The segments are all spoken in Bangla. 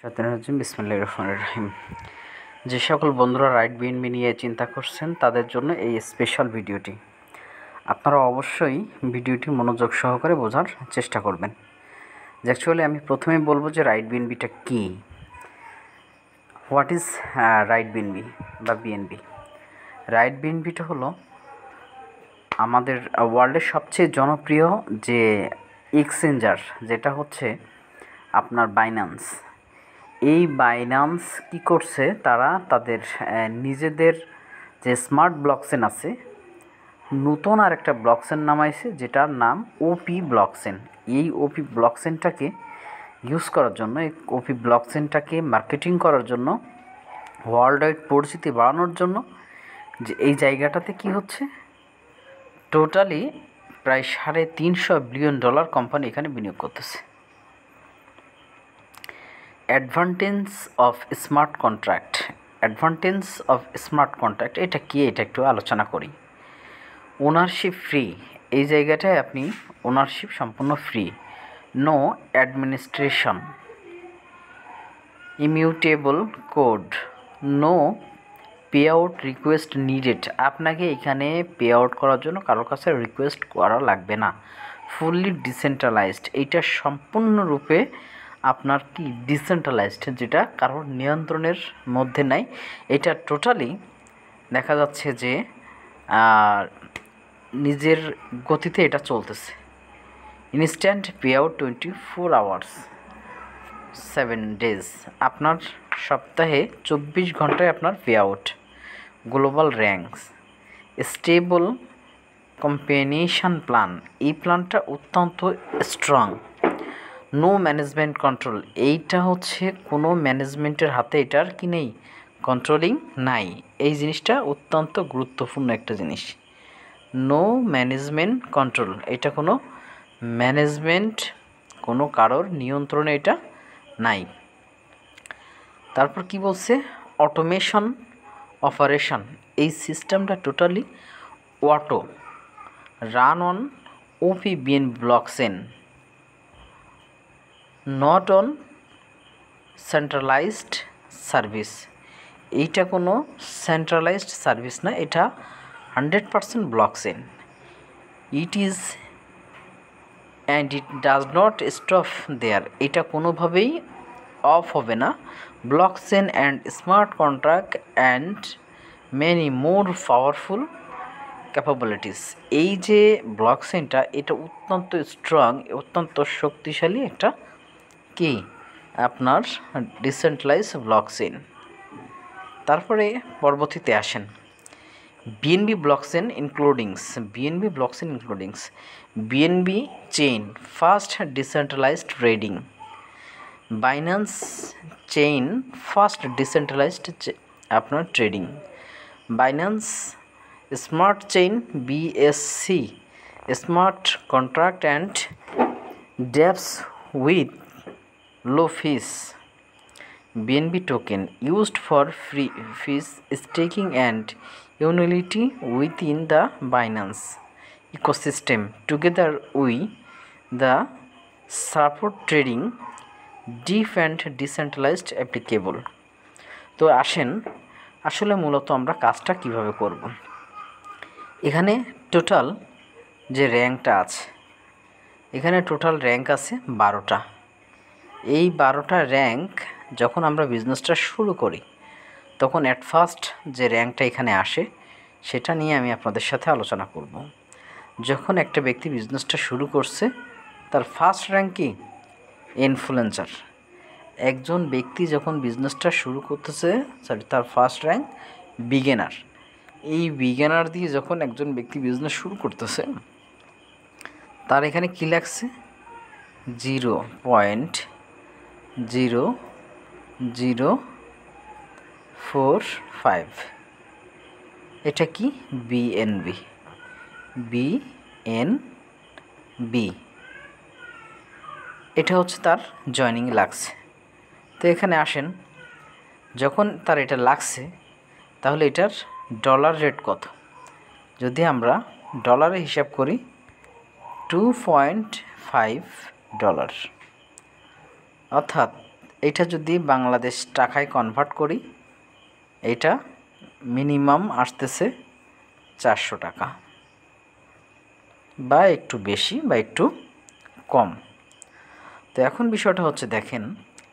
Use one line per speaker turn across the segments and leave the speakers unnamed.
বিসমিল্লাহির রহমানির রহিম। যে সকল বন্ধুরা রাইট বিএনবি নিয়ে চিন্তা করছেন তাদের জন্য এই স্পেশাল ভিডিওটি। আপনারা অবশ্যই ভিডিওটি মনোযোগ সহকারে বোঝার চেষ্টা করবেন। যে অ্যাকচুয়ালি আমি প্রথমেই বলবো যে রাইট বিএনবিটা কী, হোয়াট ইজ রাইট বিএনবি বা বিএনবি। রাইট বিএনবিটা হলো আমাদের ওয়ার্ল্ডের সবচেয়ে জনপ্রিয় যে এক্সচেঞ্জার, যেটা হচ্ছে আপনার বাইন্যান্স। এই বাইন্যান্স কী করছে, তারা তাদের নিজেদের যে স্মার্ট ব্লকচেন আছে, নতুন আর একটা ব্লকচেন নামাইছে যেটার নাম ওপি ব্লকচেন। এই ওপি ব্লকচেনটাকে ইউজ করার জন্য, এই ওপি ব্লকচেনটাকে মার্কেটিং করার জন্য, ওয়ার্ল্ড ওয়াইড পরিচিতি বাড়ানোর জন্য, যে এই জায়গাটাতে কি হচ্ছে, টোটালি প্রায় $350 বিলিয়ন কোম্পানি এখানে বিনিয়োগ করতেছে। অ্যাডভান্টেজ অফ স্মার্ট কন্ট্রাক্ট এটা কি, এটা একটু আলোচনা করি। ওনারশিপ ফ্রি, এই জায়গাটায় আপনি ওনারশিপ সম্পূর্ণ free. No administration, immutable code, no payout request needed. আপনাকে এখানে পে আউট করার জন্য কারোর কাছে রিকোয়েস্ট করা লাগবে না। ফুললি ডিসেন্ট্রালাইজড, এইটা সম্পূর্ণরূপে আপনার কি ডিসেন্ট্রালাইজড, যেটা কারোর নিয়ন্ত্রণের মধ্যে নাই। এটা টোটালি দেখা যাচ্ছে যে নিজের গতিতে এটা চলতেছে। Instant payout 24 hours 7 days, আপনার সপ্তাহে 24 ঘন্টায় আপনার payout. Global ranks, stable compensation plan, এই প্ল্যানটা অত্যন্ত স্ট্রং। নো ম্যানেজমেন্ট কন্ট্রোল, এইটা হচ্ছে কোনো ম্যানেজমেন্টের হাতে এটার কি নেই, কন্ট্রোলিং নাই। এই জিনিসটা অত্যন্ত গুরুত্বপূর্ণ একটা জিনিস। নো ম্যানেজমেন্ট কন্ট্রোল, এটা কোনো ম্যানেজমেন্ট, কোনো কারোর নিয়ন্ত্রণে এটা নাই। তারপর কি বলছে, অটোমেশন অপারেশন, এই সিস্টেমটা totally auto, run on OPBN blockchain, not on centralised service. এইটা কোনো সেন্ট্রালাইজড সার্ভিস না, এটা 100% blockchain. It is and it does not stop there, এটা কোনোভাবেই অফ হবে না। Blockchain and smart contract and many more powerful capabilities, এই যে ব্লকচেনটা এটা অত্যন্ত স্ট্রং, অত্যন্ত শক্তিশালী একটা কি আপনার ডিসেন্ট্রালাইজ ব্লকচেন। তারপরে পরবর্তীতে আসেন BNB blockchain includings, BNB chain, first decentralised trading, Binance chain, first decentralised আপনার trading, Binance smart chain, BSC, smart contract and dapps with low fees, BNB token used for free fees staking and utility within the Binance ecosystem. Together we the support trading deep and decentralized applicable. তো আসেন আসলে মূলত আমরা কাজটা কিভাবে করব। এখানে টোটাল যে র্যাঙ্কটা আছে, এখানে টোটাল র্যাঙ্ক আছে 12টা। এই 12টা র্যাঙ্ক যখন আমরা বিজনেসটা শুরু করি তখন অ্যাট ফার্স্ট যে র্যাঙ্কটা এখানে আসে সেটা নিয়ে আমি আপনাদের সাথে আলোচনা করব। যখন একটা ব্যক্তি বিজনেসটা শুরু করছে তার ফার্স্ট র্যাঙ্ক কি, ইনফ্লুয়েন্সার। একজন ব্যক্তি যখন বিজনেসটা শুরু করতেছে তার ফার্স্ট র্যাঙ্ক বিগিনার। এই বিগিনার দিয়ে যখন একজন ব্যক্তি বিজনেস শুরু করতেছে তার এখানে কী লাগছে, 0.0045, এটা কি বিএনবি, এটা হচ্ছে তার জয়নিং লাগছে। তো এখানে আসেন, যখন তার এটা লাগছে তাহলে এটার ডলার রেট কত, যদি আমরা ডলারে হিসাব করি $2.5, অর্থাৎ এটা যদি বাংলাদেশ টাকায় কনভার্ট করি, এটা মিনিমাম আসতেছে 400 টাকা, বা একটু বেশি বা একটু কম। তো এখন বিষয়টা হচ্ছে, দেখেন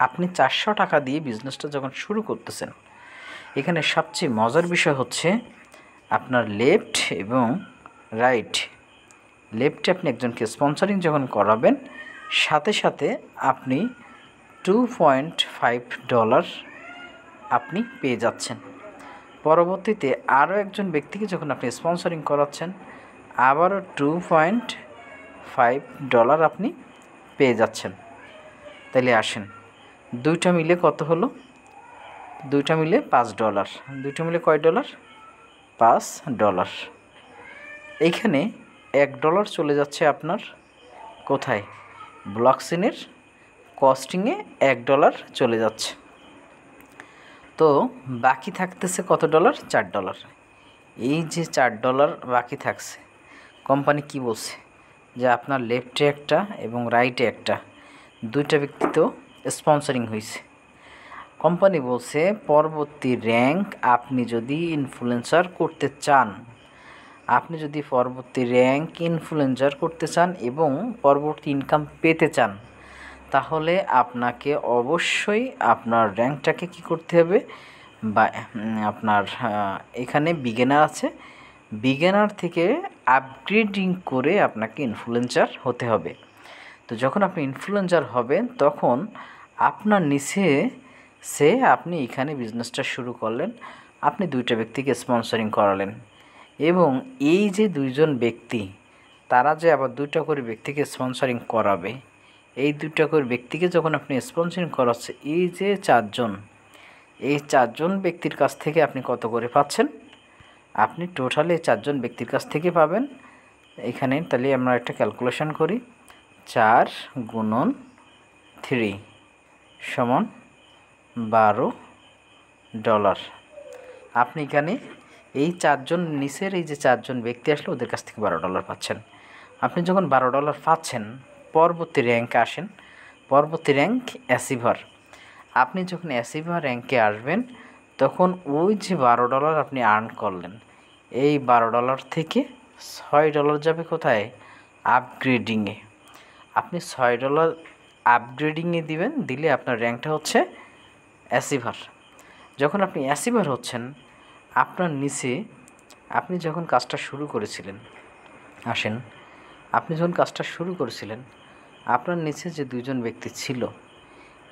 আপনি 400 টাকা দিয়ে বিজনেসটা যখন শুরু করতেছেন, এখানে সবচেয়ে মজার বিষয় হচ্ছে আপনার লেফট এবং রাইট। লেফটে আপনি একজনকে স্পন্সরিং যখন করাবেন, সাথে সাথে আপনি $2.5 আপনি পেয়ে যাচ্ছেন। পরবর্তীতে আরও একজন ব্যক্তিকে যখন আপনি স্পন্সরিং করাচ্ছেন, আবারও $2.5 আপনি পেয়ে যাচ্ছেন। তাহলে আসেন, দুইটা মিলে কত হলো? দুইটা মিলে $5। দুইটা মিলে কয় ডলার? $5। এইখানে $1 চলে যাচ্ছে আপনার কোথায়? ব্লকচেনের কস্টিংয়ে $1 চলে যাচ্ছে। তো বাকি থাকতেছে কত ডলার? $4। এই যে $4 বাকি থাকছে, কোম্পানি কি বলছে? যে আপনার লেফটে একটা এবং রাইটে একটা, দুইটা ব্যক্তি তো স্পন্সরিং হয়েছে। কোম্পানি বলছে পরবর্তী র্যাঙ্ক আপনি যদি ইনফ্লুয়েন্সার করতে চান, আপনি যদি পরবর্তী র্যাঙ্ক ইনফ্লুয়েন্সার করতে চান এবং পরবর্তী ইনকাম পেতে চান, তাহলে আপনাকে অবশ্যই আপনার র্যাঙ্কটাকে কী করতে হবে? বা আপনার এখানে বিগিনার আছে, বিগিনার থেকে আপগ্রেডিং করে আপনাকে ইনফ্লুয়েন্সার হতে হবে। তো যখন আপনি ইনফ্লুয়েন্সার হবেন, তখন আপনার নিচে আপনি এখানে বিজনেসটা শুরু করলেন, আপনি দুইটা ব্যক্তিকে স্পন্সরিং করালেন, এবং এই যে দুইজন ব্যক্তি, তারা যে আবার দুইটা করে ব্যক্তিকে স্পন্সরিং করাবে, এই দুইটা করে ব্যক্তিকে যখন আপনি স্পন্সরিং করাচ্ছে, এই যে এই চারজন ব্যক্তির কাছ থেকে আপনি কত করে পাচ্ছেন? আপনি টোটালি 4জন ব্যক্তির কাছ থেকে পাবেন এখানে। তাহলে আমরা একটা ক্যালকুলেশন করি, 4 গুণন 3 সমান $12। আপনি এখানে এই 4জন নিচের এই যে 4জন ব্যক্তি আসলে ওদের কাছ থেকে $12 পাচ্ছেন। আপনি যখন $12 পাচ্ছেন, পরবর্তী র্যাঙ্কে আসেন। পরবর্তী র্যাঙ্ক অ্যাচিভার। আপনি যখন অ্যাচিভার র্যাঙ্কে আসবেন, তখন ওই যে $12 আপনি আর্ন করলেন, এই $12 থেকে $6 যাবে কোথায়? আপগ্রেডিংয়ে। আপনি $6 আপগ্রেডিংয়ে দিবেন, দিলে আপনার র্যাঙ্কটা হচ্ছে অ্যাচিভার। যখন আপনি অ্যাচিভার হচ্ছেন, আপনার নিচে আপনি যখন কাজটা শুরু করেছিলেন, আসেন, আপনি যখন কাজটা শুরু করেছিলেন, আপনার নিচে যে দুইজন ব্যক্তি ছিল,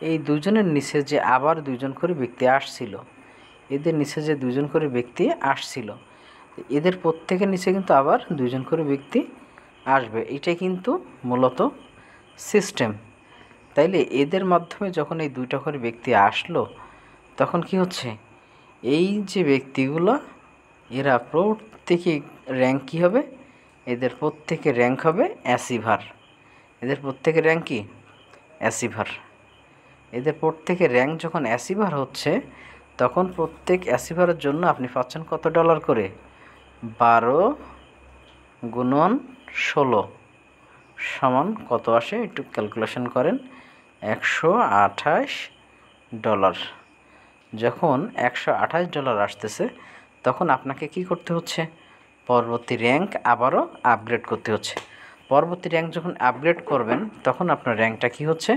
এই দুজনের নিচে যে আবার দুইজন করে ব্যক্তি আসছিল, এদের নিচে যে দুইজন করে ব্যক্তি আসছিল, এদের প্রত্যেকের নিচে কিন্তু আবার দুইজন করে ব্যক্তি আসবে। এটাই কিন্তু মূলত সিস্টেম। তাইলে এদের মাধ্যমে যখন এই দুইটা করে ব্যক্তি আসলো, তখন কি হচ্ছে? এই যে ব্যক্তিগুলো, এরা প্রত্যেকে র্যাঙ্ক কী হবে? এদের প্রত্যেকের র্যাঙ্ক হবে অ্যাচিভার। এদের প্রত্যেকের র্যাঙ্ক কি? অ্যাচিভার। এদের প্রত্যেকের র্যাঙ্ক যখন অ্যাচিভার হচ্ছে, তখন প্রত্যেক অ্যাচিভারের জন্য আপনি পাচ্ছেন কত ডলার করে? 12 গুণন 16 সমান কত আসে? একটু ক্যালকুলেশন করেন। $128। যখন $128 আসতেছে, তখন আপনাকে কি করতে হচ্ছে? পরবর্তী র্যাঙ্ক আবারও আপগ্রেড করতে হচ্ছে। পরবর্তী র্যাঙ্ক যখন আপগ্রেড করবেন, তখন আপনার র্যাঙ্কটা কি হচ্ছে?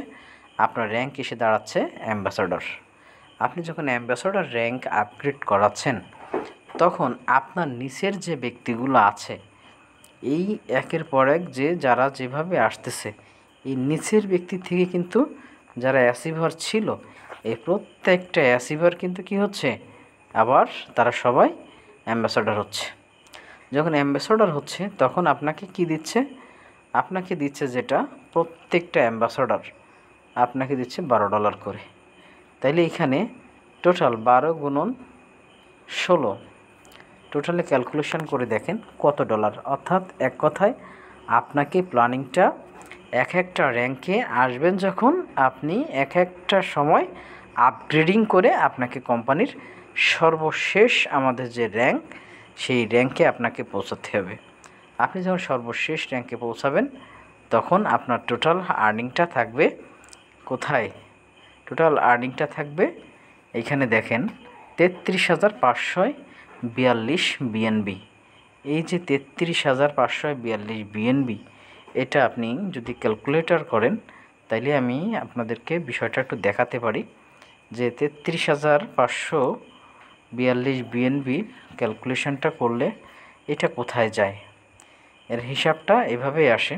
আপনার র্যাঙ্ক এসে দাঁড়াচ্ছে অ্যাম্বাসাডর। আপনি যখন অ্যাম্বাসাডর র্যাঙ্ক আপগ্রেড করাচ্ছেন, তখন আপনার নিচের যে ব্যক্তিগুলো আছে, এই একের পর এক যে যারা যেভাবে আসতেছে, এই নিচের ব্যক্তি থেকে কিন্তু যারা অ্যাচিভার ছিল, এই প্রত্যেকটা অ্যাচিভার কিন্তু কি হচ্ছে? আবার তারা সবাই অ্যাম্বাসাডর হচ্ছে। যখন অ্যাম্বাসাডর হচ্ছে, তখন আপনাকে কি দিচ্ছে? আপনাকে দিচ্ছে যেটা, প্রত্যেকটা অ্যাম্বাসাডর আপনাকে দিচ্ছে $12 করে। তাইলে এখানে টোটাল 12 গুণন 16, টোটালে ক্যালকুলেশন করে দেখেন কত ডলার। অর্থাৎ এক কথায় আপনাকে প্ল্যানিংটা এক একটা র্যাঙ্কে আসবেন, যখন আপনি এক একটা সময় আপগ্রেডিং করে আপনাকে কোম্পানির সর্বশেষ আমাদের যে র্যাঙ্ক, সেই র্যাঙ্কে আপনাকে পৌঁছাতে হবে। আপনি যখন সর্বশেষ র্যাঙ্কে পৌঁছাবেন, তখন আপনার টোটাল আর্নিংটা থাকবে কোথায়? টোটাল আর্নিংটা থাকবে এইখানে দেখেন 33,542 বিএনবি। এই যে 33,542 বিএনবি, এটা আপনি যদি ক্যালকুলেটর করেন তাইলে আমি আপনাদেরকে বিষয়টা একটু দেখাতে পারি যে 33,542 বিএনবি ক্যালকুলেশনটা করলে এটা কোথায় যায়। এর হিসাবটা এভাবেই আসে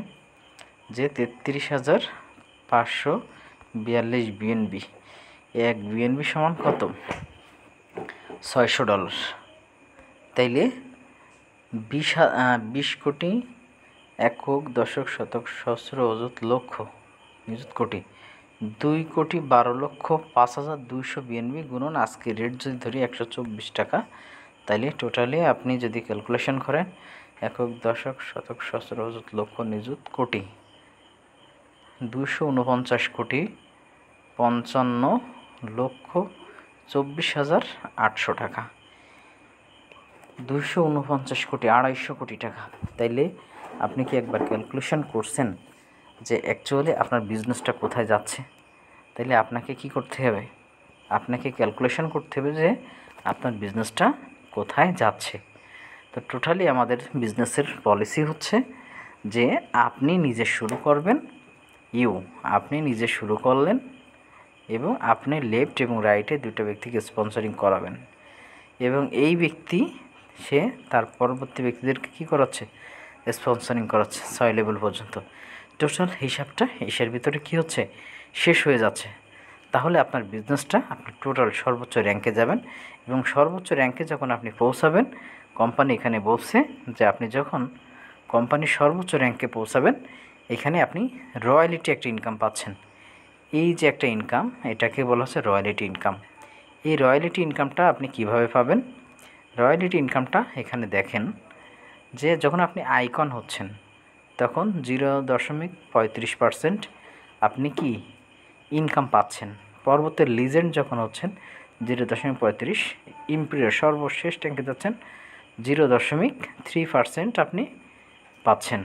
যে 33,542 বিএনবি, এক বিএনবি সমান কত, $600। তাইলে 20 কোটি একক দশক শতক সহস্র অযুত লক্ষ নিযুত কোটি 2,12,05,200 বিএনবি গুণন আজকে রেট যদি ধরি 124 টাকা, তাইলে টোটালি আপনি যদি ক্যালকুলেশন করেন একক দশক শতক সহস্র অযুত লক্ষ নিযুত কোটি 259,55,24,800 টাকা, 249 কোটি 250 কোটি টাকা। তাইলে আপনি কি একবার ক্যালকুলেশন করছেন যে অ্যাকচুয়ালি আপনার বিজনেসটা কোথায় যাচ্ছে? তাইলে আপনাকে কি করতে হবে? আপনাকে ক্যালকুলেশন করতে হবে যে আপনার বিজনেসটা কোথায় যাচ্ছে। তো টোটালি আমাদের বিজনেসের পলিসি হচ্ছে যে আপনি নিজে শুরু করবেন, আপনি নিজে শুরু করলেন এবং আপনি লেফট এবং রাইটে দুটো ব্যক্তিকে স্পন্সরিং করাবেন এবং এই ব্যক্তি সে তার পরবর্তী ব্যক্তিদেরকে কী করাচ্ছে, স্পন্সরিং করাচ্ছে 6 লেভেল পর্যন্ত। টোটাল হিসাবটা এসের ভিতরে কী হচ্ছে, শেষ হয়ে যাচ্ছে। তাহলে আপনার বিজনেসটা আপনি টোটাল সর্বোচ্চ র্যাঙ্কে যাবেন এবং সর্বোচ্চ র্যাঙ্কে যখন আপনি পৌঁছাবেন, কোম্পানি এখানে বলছে যে আপনি যখন কোম্পানির সর্বোচ্চ র্যাঙ্কে পৌঁছাবেন এখানে আপনি রয়্যালিটি একটা ইনকাম পাচ্ছেন। এই যে একটা ইনকাম, এটাকে বলা হচ্ছে রয়্যালিটি ইনকাম। এই রয়্যালিটি ইনকামটা আপনি কিভাবে পাবেন? রয়্যালিটি ইনকামটা এখানে দেখেন যে যখন আপনি আইকন হচ্ছেন তখন 0.35% আপনি কি ইনকাম পাচ্ছেন। পরবর্তী লিজেন্ড যখন হচ্ছেন 0.35, ইম্পিরিয়র সর্বশেষ ট্যাঙ্কে যাচ্ছেন 0.3% আপনি পাচ্ছেন।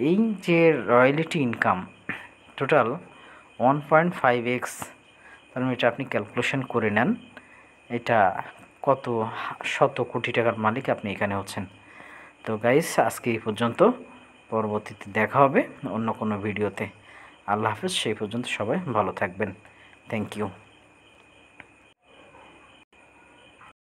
এই যে রয়্যালিটি ইনকাম টোটাল 1.5x, তার মানে এটা আপনি ক্যালকুলেশন করে নেন, এটা কত শত কোটি টাকার মালিক আপনি এখানে হচ্ছেন। তো গাইস আজকে এই পর্যন্ত, পরবর্তীতে দেখা হবে অন্য কোনো ভিডিওতে। আল্লাহ হাফেজ, সেই পর্যন্ত সবাই ভালো থাকবেন। Thank you.